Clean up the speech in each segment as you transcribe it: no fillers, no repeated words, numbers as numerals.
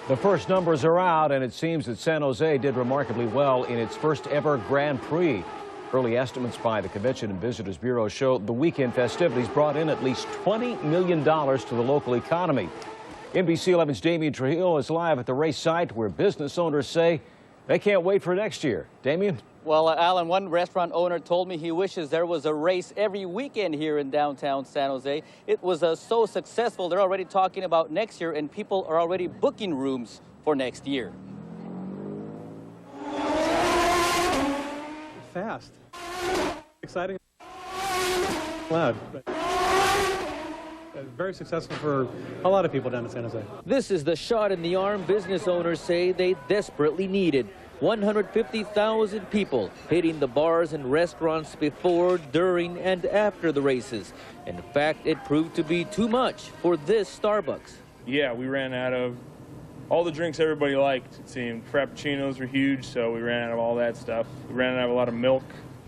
The first numbers are out, and it seems that San Jose did remarkably well in its first ever Grand Prix. Early estimates by the Convention and Visitors Bureau show the weekend festivities brought in at least $20 million to the local economy. NBC 11's Damian Trujillo is live at the race site where business owners say they can't wait for next year. Damian? Well, Alan, one restaurant owner told me he wishes there was a race every weekend here in downtown San Jose. It was so successful, they're already talking about next year, and people are already booking rooms for next year. Fast. Exciting. Loud. Very successful for a lot of people down in San Jose. This is the shot in the arm business owners say they desperately needed. 150,000 people hitting the bars and restaurants before, during, and after the races. In fact, it proved to be too much for this Starbucks. Yeah, we ran out of all the drinks everybody liked, it seemed. Frappuccinos were huge, so we ran out of all that stuff. We ran out of a lot of milk.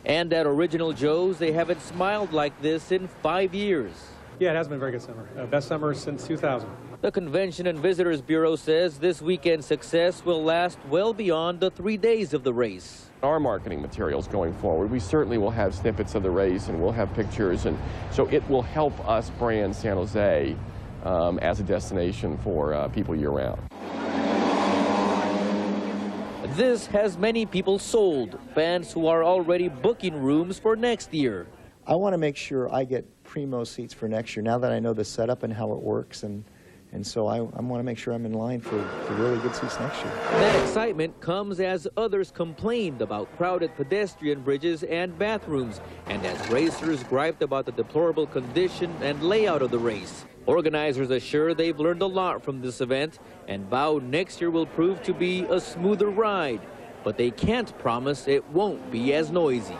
And at Original Joe's, they haven't smiled like this in 5 years. Yeah, it has been a very good summer. Best summer since 2000. The Convention and Visitors Bureau says this weekend's success will last well beyond the 3 days of the race. Our marketing materials going forward, we certainly will have snippets of the race and we'll have pictures, and so it will help us brand San Jose as a destination for people year-round. This has many people sold, fans who are already booking rooms for next year. I want to make sure I get primo seats for next year now that I know the setup and how it works, and so I want to make sure I'm in line for really good seats next year. That excitement comes as others complained about crowded pedestrian bridges and bathrooms, and as racers griped about the deplorable condition and layout of the race. Organizers assure they've learned a lot from this event and vow next year will prove to be a smoother ride, but they can't promise it won't be as noisy.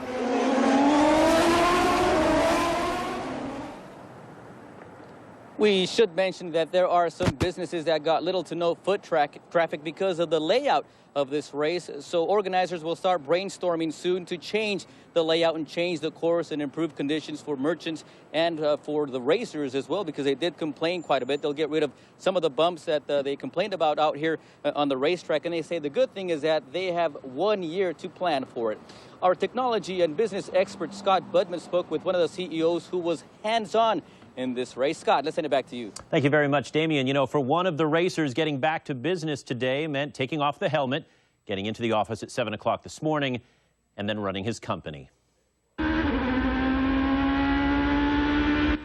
We should mention that there are some businesses that got little to no foot traffic because of the layout of this race. So organizers will start brainstorming soon to change the layout and change the course and improve conditions for merchants and for the racers as well, because they did complain quite a bit. They'll get rid of some of the bumps that they complained about out here on the racetrack. And they say the good thing is that they have 1 year to plan for it. Our technology and business expert Scott Budman spoke with one of the CEOs who was hands-on in this race. Scott, let's send it back to you. Thank you very much, Damian. You know, for one of the racers, getting back to business today meant taking off the helmet, getting into the office at 7 o'clock this morning, and then running his company.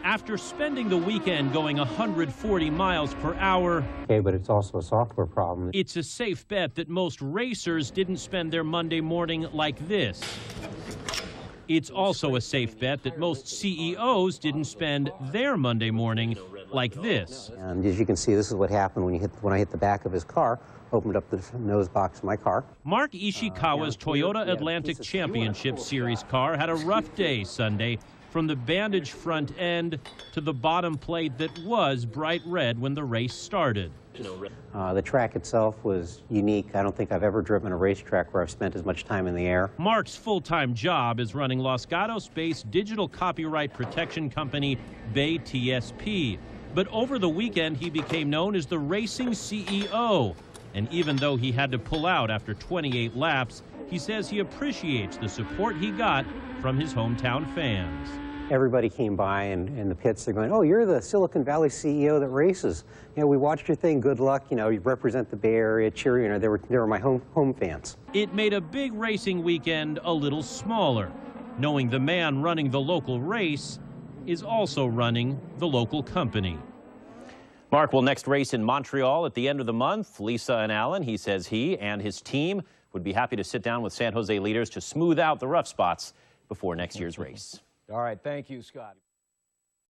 After spending the weekend going 140 miles per hour, okay, but it's also a software problem. It's a safe bet that most racers didn't spend their Monday morning like this. It's also a safe bet that most CEOs didn't spend their Monday morning like this. And as you can see, this is what happened when I hit the back of his car, opened up the nose box of my car. Mark Ishikawa's Toyota Atlantic Championship Series car had a rough day Sunday, from the bandaged front end to the bottom plate that was bright red when the race started. The track itself was unique. I don't think I've ever driven a racetrack where I've spent as much time in the air. Mark's full-time job is running Los Gatos-based digital copyright protection company Bay TSP. But over the weekend, he became known as the racing CEO. And even though he had to pull out after 28 laps, he says he appreciates the support he got from his hometown fans. Everybody came by in the pits. They're going, "Oh, you're the Silicon Valley CEO that races. You know, we watched your thing. Good luck. You know, you represent the Bay Area. Cheer." You know, they were my home fans. It made a big racing weekend a little smaller, knowing the man running the local race is also running the local company. Mark will next race in Montreal at the end of the month. Lisa and Alan, he says he and his team would be happy to sit down with San Jose leaders to smooth out the rough spots before next year's race. All right, thank you, Scott.